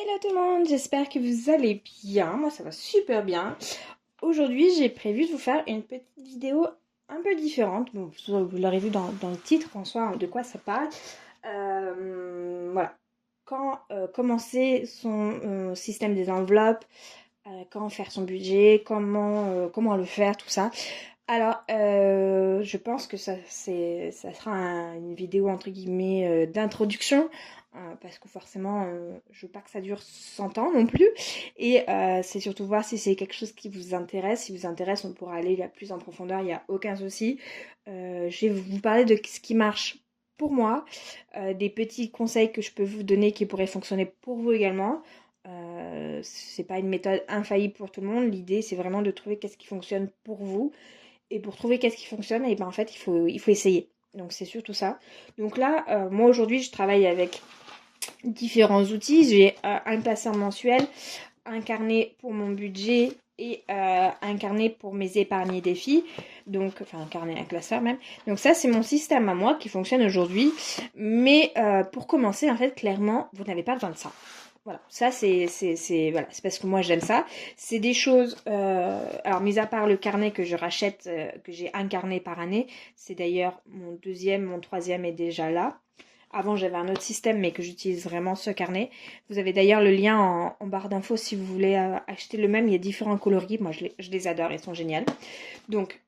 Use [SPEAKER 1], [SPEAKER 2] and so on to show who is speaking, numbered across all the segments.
[SPEAKER 1] Hello tout le monde, j'espère que vous allez bien. Moi ça va super bien. Aujourd'hui j'ai prévu de vous faire une petite vidéo un peu différente. Bon, vous l'aurez vu dans le titre en soi, de quoi ça parle. Voilà. Quand commencer son système des enveloppes, quand faire son budget, comment le faire, tout ça. Alors, je pense que ça sera une vidéo entre guillemets d'introduction, parce que forcément, je veux pas que ça dure 100 ans non plus. Et c'est surtout voir si c'est quelque chose qui vous intéresse. Si vous intéresse, on pourra aller plus en profondeur, il n'y a aucun souci. Je vais vous parler de ce qui marche pour moi, des petits conseils que je peux vous donner qui pourraient fonctionner pour vous également. C'est pas une méthode infaillible pour tout le monde. L'idée, c'est vraiment de trouver qu'est-ce qui fonctionne pour vous. Et pour trouver qu'est-ce qui fonctionne, et ben en fait, il faut essayer. Donc c'est surtout ça. Donc là, moi aujourd'hui, je travaille avec différents outils. J'ai un classeur mensuel, un carnet pour mon budget et un carnet pour mes épargnes défis. Donc, enfin un carnet, un classeur même. Donc ça, c'est mon système à moi qui fonctionne aujourd'hui. Mais pour commencer, en fait, clairement, vous n'avez pas besoin de ça. Voilà, ça voilà, c'est parce que moi j'aime ça. C'est des choses, alors mis à part le carnet que je rachète, que j'ai un carnet par année, c'est d'ailleurs mon troisième est déjà là. Avant j'avais un autre système mais que j'utilise vraiment ce carnet. Vous avez d'ailleurs le lien en barre d'infos si vous voulez acheter le même, il y a différents coloris, moi je les adore, ils sont géniaux. Donc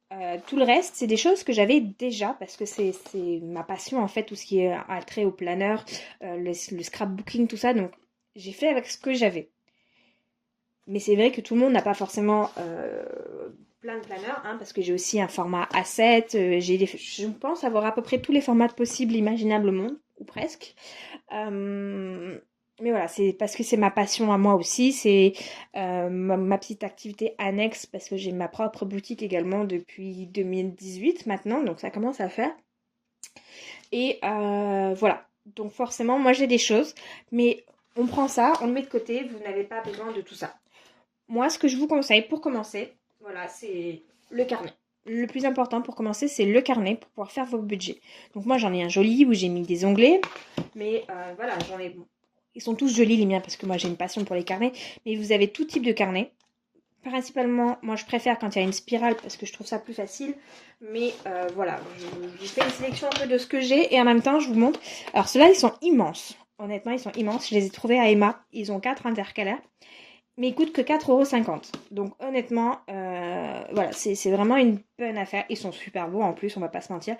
[SPEAKER 1] tout le reste, c'est des choses que j'avais déjà parce que c'est ma passion en fait, tout ce qui est attrait au planeur, le scrapbooking, tout ça. Donc j'ai fait avec ce que j'avais. Mais c'est vrai que tout le monde n'a pas forcément plein de planeurs, hein, parce que j'ai aussi un format A7. Je pense avoir à peu près tous les formats possibles, imaginables au monde, ou presque. Mais voilà, c'est parce que c'est ma passion à moi aussi. C'est ma petite activité annexe, parce que j'ai ma propre boutique également depuis 2018 maintenant, donc ça commence à faire. Et voilà. Donc forcément, moi j'ai des choses, mais on prend ça, on le met de côté, vous n'avez pas besoin de tout ça. Moi, ce que je vous conseille pour commencer, voilà, c'est le carnet. Le plus important pour commencer, c'est le carnet pour pouvoir faire vos budgets. Donc moi, j'en ai un joli où j'ai mis des onglets, mais voilà, j'en ai... Ils sont tous jolis les miens parce que moi j'ai une passion pour les carnets, mais vous avez tout type de carnet. Principalement, moi je préfère quand il y a une spirale parce que je trouve ça plus facile. Mais voilà, j'ai fait une sélection un peu de ce que j'ai et en même temps je vous montre. Alors ceux-là ils sont immenses. Honnêtement, ils sont immenses. Je les ai trouvés à Emma. Ils ont 4 intercalaires. Mais ils coûtent que 4,50 €. Donc honnêtement, voilà, c'est vraiment une bonne affaire. Ils sont super beaux en plus, on va pas se mentir.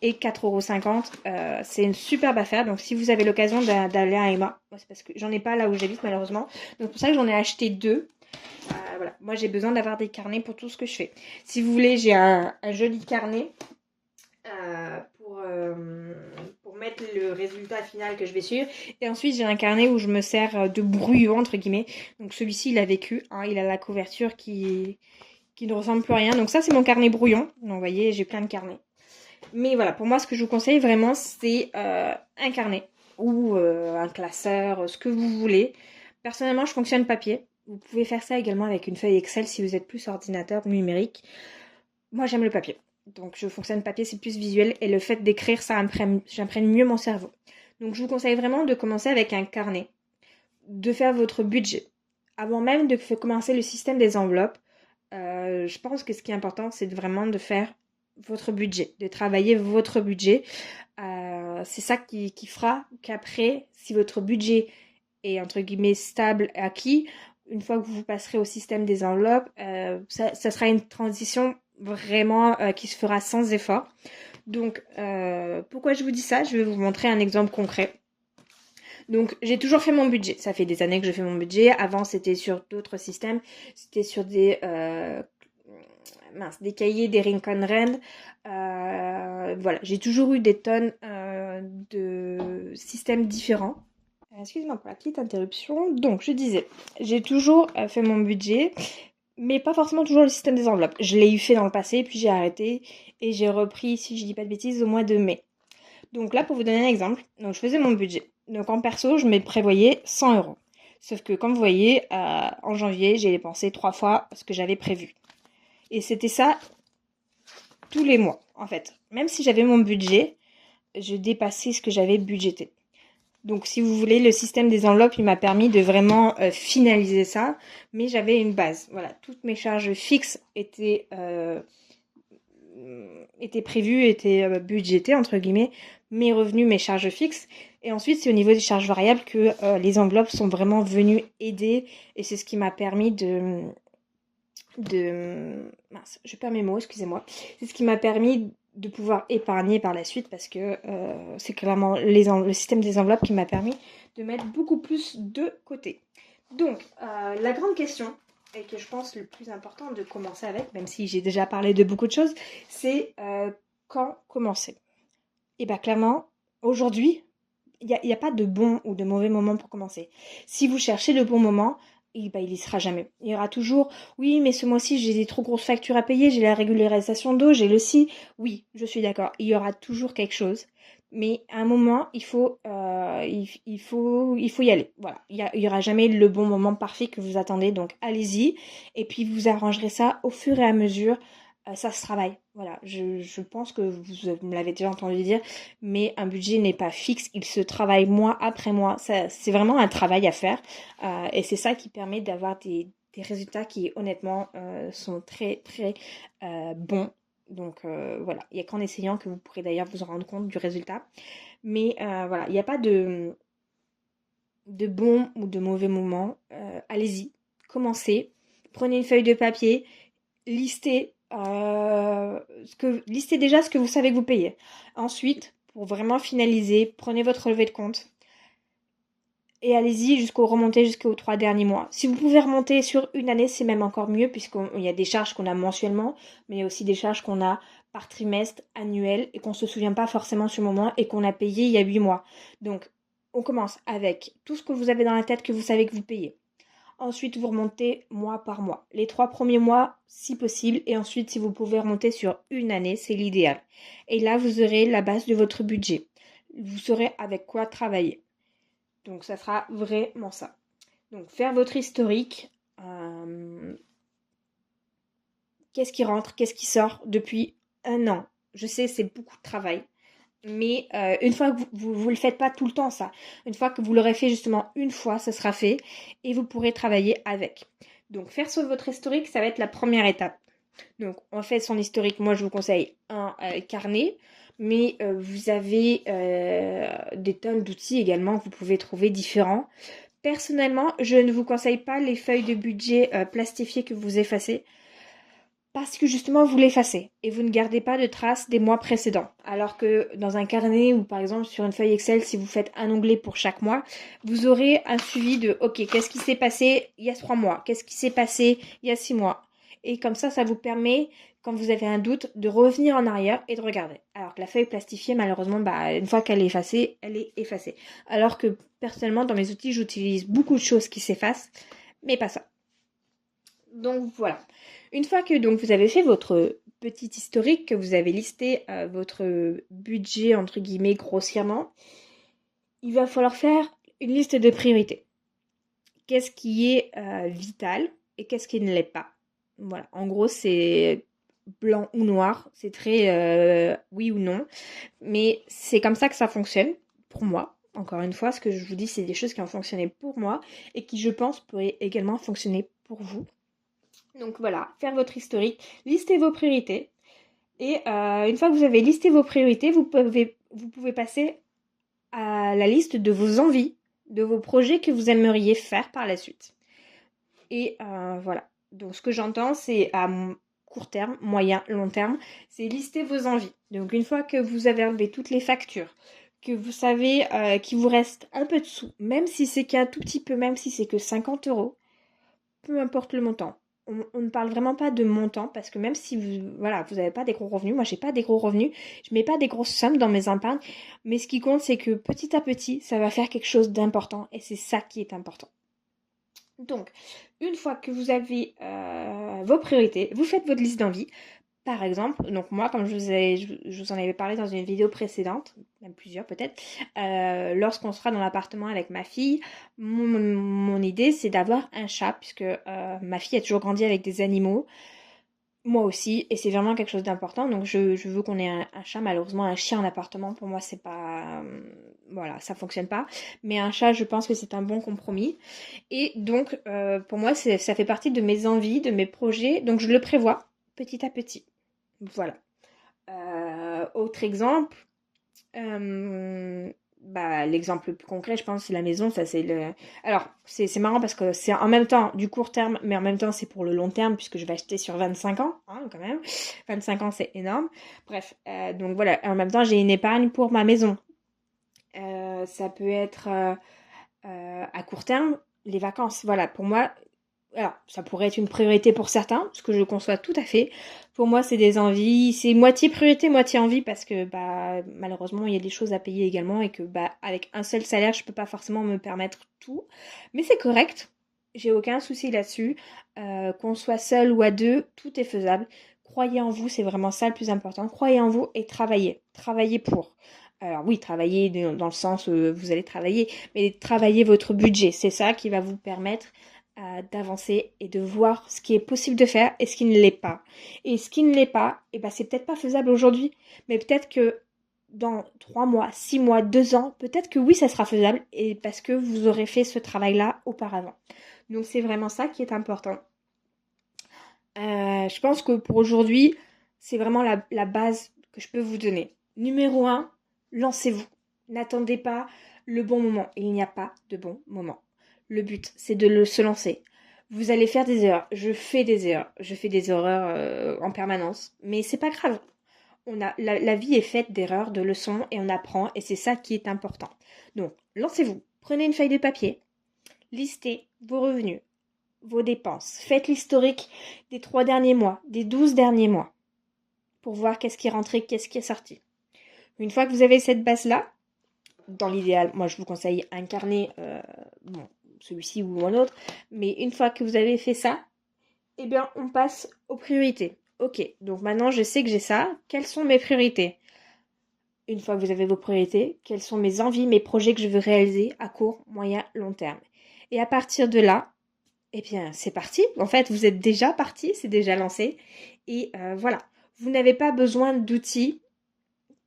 [SPEAKER 1] Et 4,50 €, c'est une superbe affaire. Donc si vous avez l'occasion d'aller à Emma, moi c'est parce que j'en ai pas là où j'habite malheureusement. Donc c'est pour ça que j'en ai acheté deux. Voilà, moi j'ai besoin d'avoir des carnets pour tout ce que je fais. Si vous voulez, j'ai un joli carnet pour mettre le résultat final que je vais suivre. Et ensuite, j'ai un carnet où je me sers de brouillon, entre guillemets. Donc celui-ci, il a vécu. Hein, il a la couverture qui ne ressemble plus à rien. Donc ça, c'est mon carnet brouillon. Donc vous voyez, j'ai plein de carnets. Mais voilà, pour moi, ce que je vous conseille vraiment, c'est un carnet ou un classeur, ce que vous voulez. Personnellement, je fonctionne papier. Vous pouvez faire ça également avec une feuille Excel si vous êtes plus ordinateur numérique. Moi, j'aime le papier. Donc, je fonctionne papier, c'est plus visuel. Et le fait d'écrire, j'imprègne mieux mon cerveau. Donc, je vous conseille vraiment de commencer avec un carnet, de faire votre budget. Avant même de commencer le système des enveloppes, je pense que ce qui est important, c'est vraiment de faire votre budget, de travailler votre budget. C'est ça qui fera qu'après, si votre budget est entre guillemets stable, acquis, une fois que vous passerez au système des enveloppes, ça sera une transition vraiment qui se fera sans effort. Donc, pourquoi je vous dis ça? Je vais vous montrer un exemple concret. Donc, j'ai toujours fait mon budget. Ça fait des années que je fais mon budget. Avant, c'était sur d'autres systèmes. C'était sur des cahiers, des Rincon Rand. Voilà, j'ai toujours eu des tonnes de systèmes différents. Excusez-moi pour la petite interruption. Donc, je disais, j'ai toujours fait mon budget, mais pas forcément toujours le système des enveloppes. Je l'ai eu fait dans le passé, puis j'ai arrêté et j'ai repris, si je dis pas de bêtises, au mois de mai. Donc là, pour vous donner un exemple, donc je faisais mon budget. Donc en perso, je me prévoyais 100 €. Sauf que comme vous voyez, en janvier, j'ai dépensé 3 fois ce que j'avais prévu. Et c'était ça tous les mois, en fait. Même si j'avais mon budget, je dépassais ce que j'avais budgété. Donc si vous voulez, le système des enveloppes, il m'a permis de vraiment finaliser ça, mais j'avais une base. Voilà, toutes mes charges fixes étaient prévues, étaient budgétées, entre guillemets, mes revenus, mes charges fixes. Et ensuite, c'est au niveau des charges variables que les enveloppes sont vraiment venues aider, et c'est ce qui m'a permis mince, je perds mes mots, excusez-moi. C'est ce qui m'a permis de pouvoir épargner par la suite parce que c'est clairement le système des enveloppes qui m'a permis de mettre beaucoup plus de côté. Donc, la grande question, et que je pense le plus important de commencer avec, même si j'ai déjà parlé de beaucoup de choses, c'est quand commencer. Et bien clairement, aujourd'hui, il n'y a pas de bon ou de mauvais moment pour commencer. Si vous cherchez le bon moment, il y sera jamais. Il y aura toujours, oui, mais ce mois-ci, j'ai des trop grosses factures à payer, j'ai la régularisation d'eau, j'ai le ci. Oui, je suis d'accord. Il y aura toujours quelque chose. Mais à un moment, il faut y aller. Voilà. Il y aura jamais le bon moment parfait que vous attendez. Donc, allez-y. Et puis, vous arrangerez ça au fur et à mesure. Ça se travaille. Voilà. Je pense que vous me l'avez déjà entendu dire, mais un budget n'est pas fixe. Il se travaille mois après mois. C'est vraiment un travail à faire. Et c'est ça qui permet d'avoir des résultats qui, honnêtement, sont très, très bons. Donc voilà, il n'y a qu'en essayant que vous pourrez d'ailleurs vous en rendre compte du résultat. Mais voilà, il n'y a pas de bon ou de mauvais moment. Allez-y, commencez. Prenez une feuille de papier, listez, listez déjà ce que vous savez que vous payez. Ensuite, pour vraiment finaliser, prenez votre relevé de compte. Et allez-y remonter jusqu'aux 3 derniers mois. Si vous pouvez remonter sur une année, c'est même encore mieux puisqu'il y a des charges qu'on a mensuellement, mais il y a aussi des charges qu'on a par trimestre, annuel, et qu'on ne se souvient pas forcément sur le moment et qu'on a payé il y a 8 mois. Donc, on commence avec tout ce que vous avez dans la tête que vous savez que vous payez. Ensuite, vous remontez mois par mois. Les 3 premiers mois, si possible, et ensuite, si vous pouvez remonter sur une année, c'est l'idéal. Et là, vous aurez la base de votre budget. Vous saurez avec quoi travailler. Donc ça sera vraiment ça. Donc faire votre historique. Qu'est-ce qui rentre, qu'est-ce qui sort depuis un an. Je sais, c'est beaucoup de travail. Mais une fois que vous le faites pas tout le temps ça. Une fois que vous l'aurez fait justement une fois, ça sera fait. Et vous pourrez travailler avec. Donc faire sur votre historique, ça va être la première étape. Donc on fait son historique. Moi je vous conseille un carnet. Mais vous avez des tonnes d'outils également que vous pouvez trouver différents. Personnellement, je ne vous conseille pas les feuilles de budget plastifiées que vous effacez parce que justement vous l'effacez et vous ne gardez pas de traces des mois précédents. Alors que dans un carnet ou par exemple sur une feuille Excel, si vous faites un onglet pour chaque mois, vous aurez un suivi de ok, qu'est-ce qui s'est passé il y a 3 mois, qu'est-ce qui s'est passé il y a 6 mois. Et comme ça vous permet, quand vous avez un doute, de revenir en arrière et de regarder. Alors que la feuille plastifiée, malheureusement, une fois qu'elle est effacée, elle est effacée. Alors que personnellement, dans mes outils, j'utilise beaucoup de choses qui s'effacent, mais pas ça. Donc voilà. Une fois que donc vous avez fait votre petit historique, que vous avez listé votre budget entre guillemets grossièrement, il va falloir faire une liste de priorités. Qu'est-ce qui est vital et qu'est-ce qui ne l'est pas. Voilà, en gros c'est blanc ou noir, c'est très oui ou non, mais c'est comme ça que ça fonctionne pour moi. Encore une fois, ce que je vous dis, c'est des choses qui ont fonctionné pour moi et qui, je pense, pourraient également fonctionner pour vous. Donc voilà, faire votre historique, lister vos priorités. Et une fois que vous avez listé vos priorités, vous pouvez passer à la liste de vos envies, de vos projets que vous aimeriez faire par la suite. Et voilà. Donc ce que j'entends, c'est à court terme, moyen, long terme, c'est lister vos envies. Donc une fois que vous avez enlevé toutes les factures, que vous savez qu'il vous reste un peu de sous, même si c'est qu'un tout petit peu, même si c'est que 50 €, peu importe le montant. On ne parle vraiment pas de montant parce que même si vous n'avez pas des gros revenus, moi j'ai pas des gros revenus, je mets pas des grosses sommes dans mes épargnes, mais ce qui compte c'est que petit à petit ça va faire quelque chose d'important et c'est ça qui est important. Donc, une fois que vous avez vos priorités, vous faites votre liste d'envies. Par exemple, donc moi, comme je vous en avais parlé dans une vidéo précédente, même plusieurs peut-être, lorsqu'on sera dans l'appartement avec ma fille, mon idée c'est d'avoir un chat, puisque ma fille a toujours grandi avec des animaux, moi aussi, et c'est vraiment quelque chose d'important, donc je veux qu'on ait un chat. Malheureusement, un chien en appartement, pour moi, c'est pas voilà, ça fonctionne pas. Mais un chat, je pense que c'est un bon compromis. Et donc, pour moi, ça fait partie de mes envies, de mes projets. Donc, je le prévois petit à petit. Voilà. Autre exemple, l'exemple le plus concret, je pense, c'est la maison. Ça, c'est le. Alors, c'est marrant parce que c'est en même temps du court terme, mais en même temps, c'est pour le long terme, puisque je vais acheter sur 25 ans, hein, quand même. 25 ans, c'est énorme. Bref, donc voilà. En même temps, j'ai une épargne pour ma maison. Ça peut être à court terme, les vacances. Voilà, pour moi, alors, ça pourrait être une priorité pour certains, ce que je conçois tout à fait. Pour moi, c'est des envies, c'est moitié priorité, moitié envie, parce que malheureusement, il y a des choses à payer également et que avec un seul salaire, je peux pas forcément me permettre tout. Mais c'est correct, j'ai aucun souci là-dessus. Qu'on soit seul ou à deux, tout est faisable. Croyez en vous, c'est vraiment ça le plus important. Croyez en vous et travaillez. Travaillez pour. Alors oui, travaillez dans le sens où vous allez travailler, mais travaillez votre budget. C'est ça qui va vous permettre d'avancer et de voir ce qui est possible de faire et ce qui ne l'est pas. Et ce qui ne l'est pas, c'est peut-être pas faisable aujourd'hui, mais peut-être que dans 3 mois, 6 mois, 2 ans, peut-être que oui, ça sera faisable et parce que vous aurez fait ce travail-là auparavant. Donc c'est vraiment ça qui est important. Je pense que pour aujourd'hui, c'est vraiment la base que je peux vous donner. Numéro un, lancez-vous. N'attendez pas le bon moment. Il n'y a pas de bon moment. Le but, c'est de se lancer. Vous allez faire des erreurs. Je fais des erreurs. Je fais des erreurs en permanence. Mais c'est pas grave. La vie est faite d'erreurs, de leçons et on apprend et c'est ça qui est important. Donc, lancez-vous. Prenez une feuille de papier. Listez vos revenus, vos dépenses. Faites l'historique des 3 derniers mois, des 12 derniers mois, pour voir qu'est-ce qui est rentré, qu'est-ce qui est sorti. Une fois que vous avez cette base-là, dans l'idéal, moi je vous conseille un carnet, celui-ci ou un autre, mais une fois que vous avez fait ça, on passe aux priorités. Ok, donc maintenant je sais que j'ai ça, quelles sont mes priorités? Une fois que vous avez vos priorités, quelles sont mes envies, mes projets que je veux réaliser à court, moyen, long terme? Et à partir de là, c'est parti. En fait, vous êtes déjà parti, c'est déjà lancé. Et voilà, vous n'avez pas besoin d'outils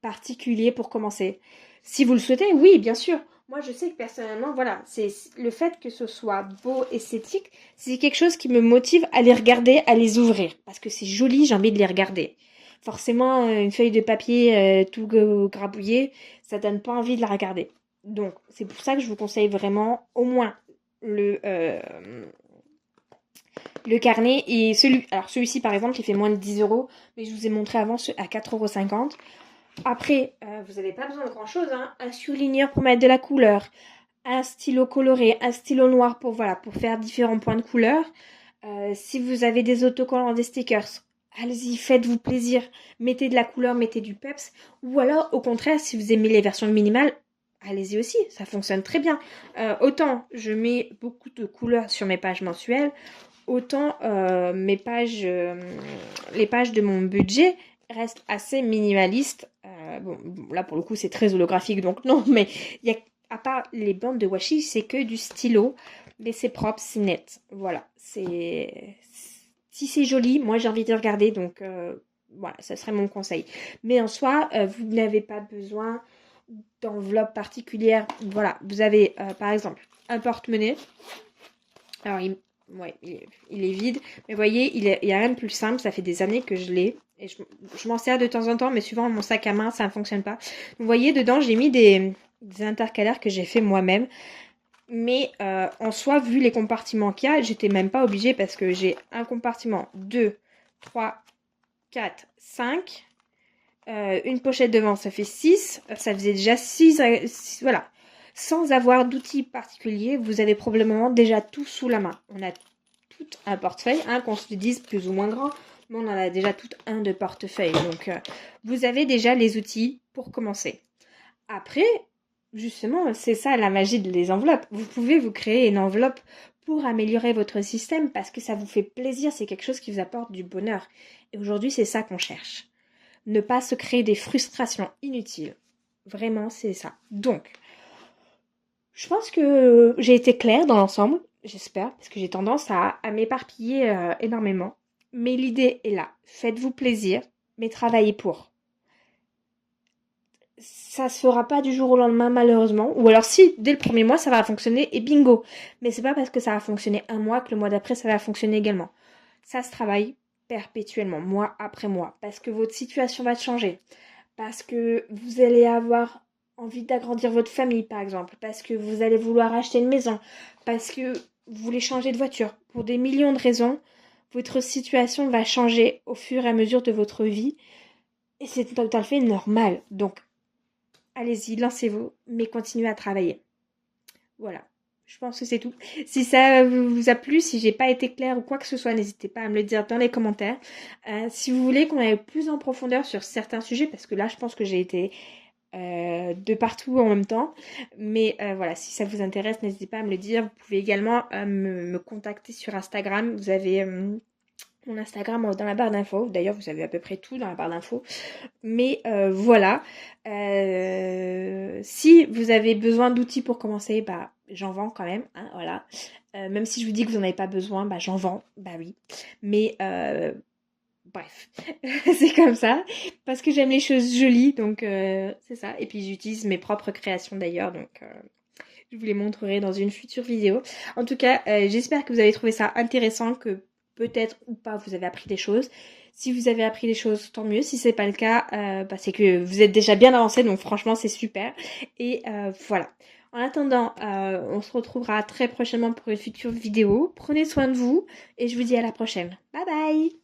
[SPEAKER 1] particuliers pour commencer. Si vous le souhaitez, oui, bien sûr. Moi, je sais que personnellement, voilà, c'est le fait que ce soit beau, esthétique, c'est quelque chose qui me motive à les regarder, à les ouvrir. Parce que c'est joli, j'ai envie de les regarder. Forcément, une feuille de papier tout grabouillé, ça donne pas envie de la regarder. Donc, c'est pour ça que je vous conseille vraiment au moins le carnet et celui-ci par exemple qui fait moins de 10 euros, mais je vous ai montré avant à 4,50 €. Après, vous n'avez pas besoin de grand chose, hein. Un surligneur pour mettre de la couleur, un stylo coloré, un stylo noir pour faire différents points de couleur. Si vous avez des autocollants, des stickers, allez-y, faites-vous plaisir. Mettez de la couleur, mettez du peps. Ou alors, au contraire, si vous aimez les versions minimales, allez-y aussi, ça fonctionne très bien. Autant je mets beaucoup de couleurs sur mes pages mensuelles, autant les pages de mon budget restent assez minimalistes. Là pour le coup c'est très holographique donc non, mais à part les bandes de washi, c'est que du stylo, mais c'est propre, c'est net. Voilà, si c'est joli, moi j'ai envie de regarder, donc voilà, ça serait mon conseil. Mais en soi, vous n'avez pas besoin d'enveloppe particulière. Voilà, vous avez par exemple un porte-monnaie. Alors il est vide, mais vous voyez, il y a rien de plus simple, ça fait des années que je l'ai. Et je m'en sers de temps en temps, mais souvent mon sac à main, ça ne fonctionne pas. Vous voyez, dedans, j'ai mis des intercalaires que j'ai fait moi-même. Mais en soi, vu les compartiments qu'il y a, j'étais même pas obligée parce que j'ai un compartiment, 2, 3, 4, 5. Une pochette devant, ça fait 6. Ça faisait déjà 6. Voilà. Sans avoir d'outils particuliers, vous avez probablement déjà tout sous la main. On a tout un portefeuille, qu'on se dise plus ou moins grand, mais on en a déjà tout un de portefeuille. Donc, vous avez déjà les outils pour commencer. Après, justement, c'est ça la magie des enveloppes. Vous pouvez vous créer une enveloppe pour améliorer votre système parce que ça vous fait plaisir, c'est quelque chose qui vous apporte du bonheur. Et aujourd'hui, c'est ça qu'on cherche. Ne pas se créer des frustrations inutiles. Vraiment, c'est ça. Donc, je pense que j'ai été claire dans l'ensemble, j'espère, parce que j'ai tendance à m'éparpiller énormément. Mais l'idée est là. Faites-vous plaisir, mais travaillez pour. ça se fera pas du jour au lendemain malheureusement. Ou alors si, dès le premier mois, ça va fonctionner et bingo. Mais c'est pas parce que ça va fonctionner un mois que le mois d'après, ça va fonctionner également. Ça se travaille perpétuellement, mois après mois. Parce que votre situation va changer. Parce que vous allez avoir envie d'agrandir votre famille, par exemple. Parce que vous allez vouloir acheter une maison. Parce que vous voulez changer de voiture. Pour des millions de raisons, votre situation va changer au fur et à mesure de votre vie. Et c'est tout à fait normal. Donc, allez-y, lancez-vous, mais continuez à travailler. Voilà. Je pense que c'est tout. Si ça vous a plu, si j'ai pas été claire ou quoi que ce soit, n'hésitez pas à me le dire dans les commentaires. Si vous voulez qu'on aille plus en profondeur sur certains sujets, parce que là, je pense que j'ai été de partout en même temps. Mais voilà, si ça vous intéresse, n'hésitez pas à me le dire. Vous pouvez également me contacter sur Instagram. Vous avez mon Instagram dans la barre d'infos. D'ailleurs, vous avez à peu près tout dans la barre d'infos. Mais voilà. Si vous avez besoin d'outils pour commencer, bah j'en vends quand même. Hein, voilà. Même si je vous dis que vous n'en avez pas besoin, bah j'en vends. Bah oui. Mais bref, c'est comme ça. Parce que j'aime les choses jolies, donc c'est ça. Et puis j'utilise mes propres créations d'ailleurs, donc je vous les montrerai dans une future vidéo. En tout cas, j'espère que vous avez trouvé ça intéressant, que peut-être ou pas vous avez appris des choses. Si vous avez appris des choses, tant mieux. Si c'est pas le cas, bah, c'est que vous êtes déjà bien avancé, donc franchement c'est super. Et voilà. En attendant, on se retrouvera très prochainement pour une future vidéo. Prenez soin de vous et je vous dis à la prochaine. Bye bye!